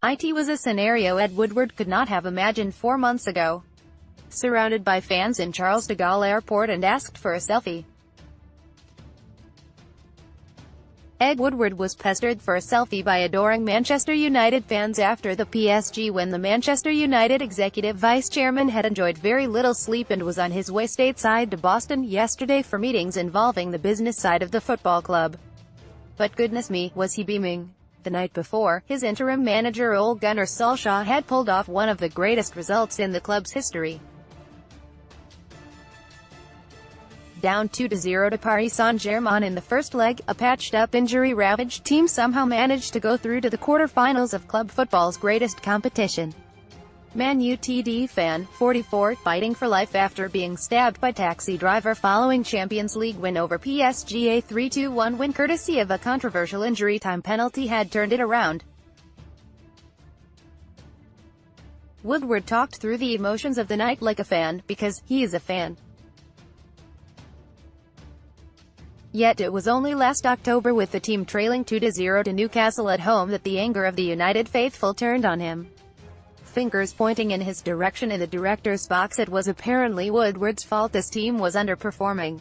It was a scenario Ed Woodward could not have imagined 4 months ago. Surrounded by fans in Charles de Gaulle Airport and asked for a selfie. Ed Woodward was pestered for a selfie by adoring Manchester United fans after the PSG win. The Manchester United executive vice chairman had enjoyed very little sleep and was on his way stateside to Boston yesterday for meetings involving the business side of the football club. But goodness me, was he beaming. The night before, his interim manager Ole Gunn had pulled off one of the greatest results in the club's history. Down 2-0 to Paris Saint-Germain in the first leg, a patched-up injury-ravaged team somehow managed to go through to the quarter-finals of club football's greatest competition. Man Utd fan, 44, fighting for life after being stabbed by taxi driver following Champions League win over PSG. A 3-2-1 win courtesy of a controversial injury time penalty had turned it around. Woodward talked through the emotions of the night like a fan, because he is a fan. Yet it was only last October, with the team trailing 2-0 to Newcastle at home, that the anger of the United faithful turned on him. Fingers pointing in his direction in the director's box, it was apparently Woodward's fault this team was underperforming.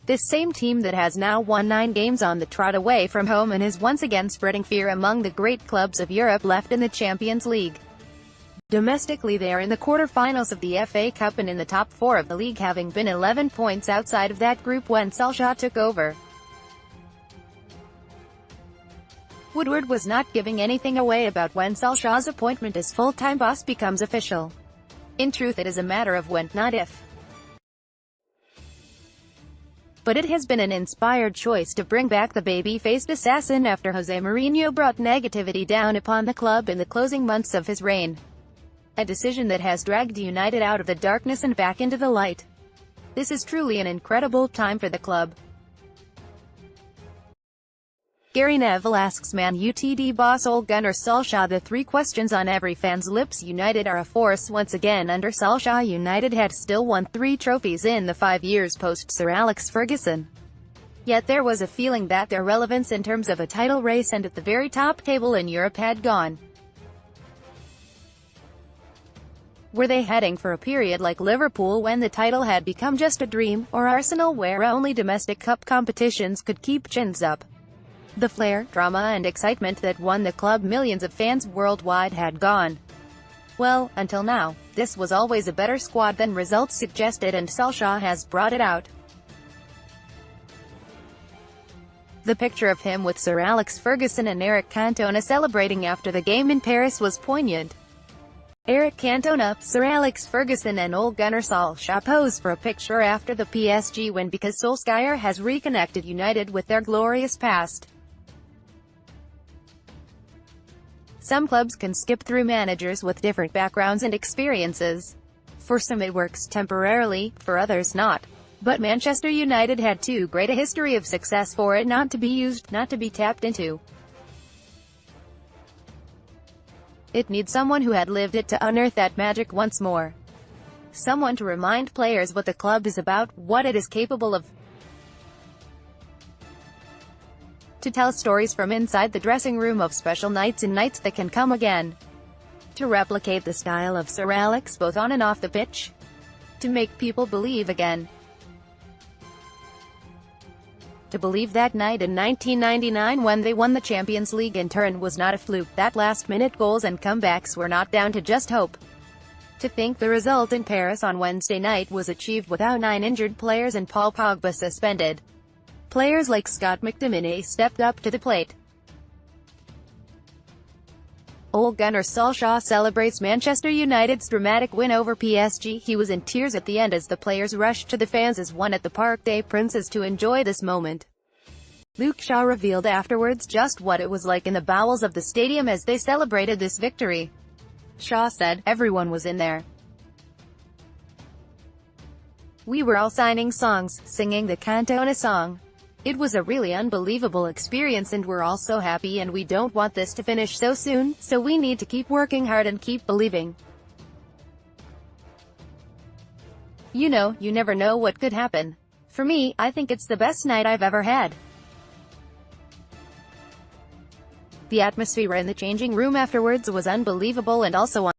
This same team that has now won 9 games on the trot away from home and is once again spreading fear among the great clubs of Europe left in the Champions League. Domestically, they are in the quarter-finals of the FA Cup and in the top 4 of the league, having been 11 points outside of that group when Solskjaer took over. Woodward was not giving anything away about when Solskjaer's appointment as full-time boss becomes official. In truth, it is a matter of when, not if. But it has been an inspired choice to bring back the baby-faced assassin after Jose Mourinho brought negativity down upon the club in the closing months of his reign. A decision that has dragged United out of the darkness and back into the light. This is truly an incredible time for the club. Gary Neville asks Man Utd boss Ole Gunnar Solskjaer the 3 questions on every fan's lips. United are a force once again under Solskjaer. United had still won 3 trophies in the 5 years post Sir Alex Ferguson. Yet there was a feeling that their relevance in terms of a title race and at the very top table in Europe had gone. Were they heading for a period like Liverpool when the title had become just a dream, or Arsenal where only domestic cup competitions could keep chins up? The flair, drama and excitement that won the club millions of fans worldwide had gone. Well, until now, this was always a better squad than results suggested, and Solskjaer has brought it out. The picture of him with Sir Alex Ferguson and Eric Cantona celebrating after the game in Paris was poignant. Eric Cantona, Sir Alex Ferguson and Ole Gunnar Solskjaer pose for a picture after the PSG win because Solskjaer has reconnected United with their glorious past. Some clubs can skip through managers with different backgrounds and experiences. For some it works temporarily, for others not. But Manchester United had too great a history of success for it not to be used, not to be tapped into. It needs someone who had lived it to unearth that magic once more. Someone to remind players what the club is about, what it is capable of. To tell stories from inside the dressing room of special nights and nights that can come again. To replicate the style of Sir Alex both on and off the pitch. To make people believe again. To believe that night in 1999 when they won the Champions League in turn was not a fluke, that last-minute goals and comebacks were not down to just hope. To think the result in Paris on Wednesday night was achieved without 9 injured players and Paul Pogba suspended. Players like Scott McTominay stepped up to the plate. Ole Gunnar Solskjaer celebrates Manchester United's dramatic win over PSG. He was in tears at the end as the players rushed to the fans as one at the Parc des Princes to enjoy this moment. Luke Shaw revealed afterwards just what it was like in the bowels of the stadium as they celebrated this victory. Shaw said, "Everyone was in there. We were all signing songs, singing the Cantona song. It was a really unbelievable experience and we're all so happy and we don't want this to finish so soon, so we need to keep working hard and keep believing. You know, you never know what could happen. For me, I think it's the best night I've ever had." The atmosphere in the changing room afterwards was unbelievable and also